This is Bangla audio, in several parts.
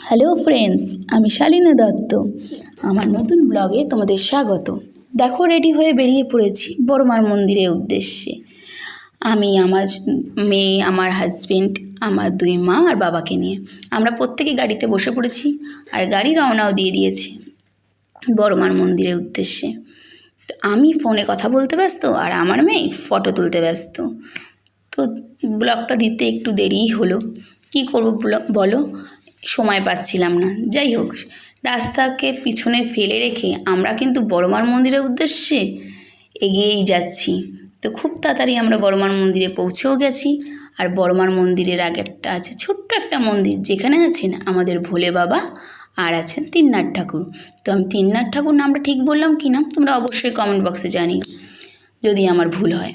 হ্যালো ফ্রেন্ডস, আমি শালিনা দত্ত। আমার নতুন ব্লগে তোমাদের স্বাগত। দেখো, রেডি হয়ে বেরিয়ে পড়েছি বড়মার মন্দিরের উদ্দেশ্যে। আমি, আমার মেয়ে, আমার হাজবেন্ড, আমার দুই মা আর বাবাকে নিয়ে আমরা প্রত্যেকে গাড়িতে বসে পড়েছি আর গাড়ি রওনাও দিয়ে দিয়েছি বড়মার মন্দিরের উদ্দেশ্যে। তো আমি ফোনে কথা বলতে ব্যস্ত আর আমার মেয়ে ফটো তুলতে ব্যস্ত। তো ব্লগটা দিতে একটু দেরিই হলো। কি করব বলো, সময় পাচ্ছিলাম না। যাই হোক, রাস্তাকে পিছনে ফেলে রেখে আমরা কিন্তু বড়মার মন্দিরের উদ্দেশ্যে এগিয়েই যাচ্ছি। তো খুব তাড়াতাড়ি আমরা বড়মার মন্দিরে পৌঁছেও গেছি। আর বড়মার মন্দিরের আগে একটা আছে ছোট্ট একটা মন্দির, যেখানে আছেন আমাদের ভোলে বাবা আর আছেন তিননাথ ঠাকুর। তো আমি তিননাথ ঠাকুর নামটা ঠিক বললাম কি না তোমরা অবশ্যই কমেন্ট বক্সে জানিও যদি আমার ভুল হয়।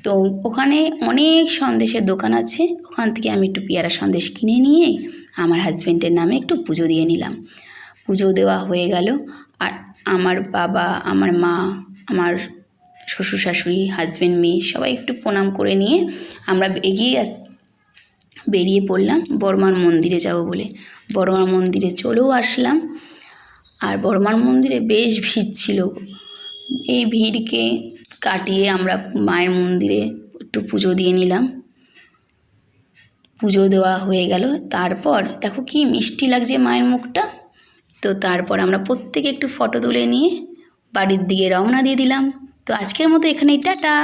তো ওখানে অনেক সন্দেশের দোকান আছে, ওখান থেকে আমি একটু পেয়ারা সন্দেশ কিনে নিয়ে আমার হাজব্যান্ডের নামে একটু পুজো দিয়ে নিলাম। পুজো দেওয়া হয়ে গেল আর আমার বাবা, আমার মা, আমার শ্বশুর শাশুড়ি, হাজব্যান্ড, মেয়ে সবাই একটু প্রণাম করে নিয়ে আমরা বেরিয়ে পড়লাম বড়মার মন্দিরে যাব বলে। বড়মার মন্দিরে চলেও আসলাম। আর বড়মার মন্দিরে বেশ ভিড় ছিল। এই ভিড়কে কাটিয়ে আমরা মায়ের মন্দিরে একটু পুজো দিয়ে নিলাম। পুজো দেওয়া হয়ে গেল, তারপর দেখো কি মিষ্টি লাগছে মায়ের মুখটা। তো তারপর আমরা প্রত্যেকে একটু ফটো তুলে নিয়ে বাড়ির দিকে রওনা দিয়ে দিলাম। তো আজকের মতো এখানেই টাটা।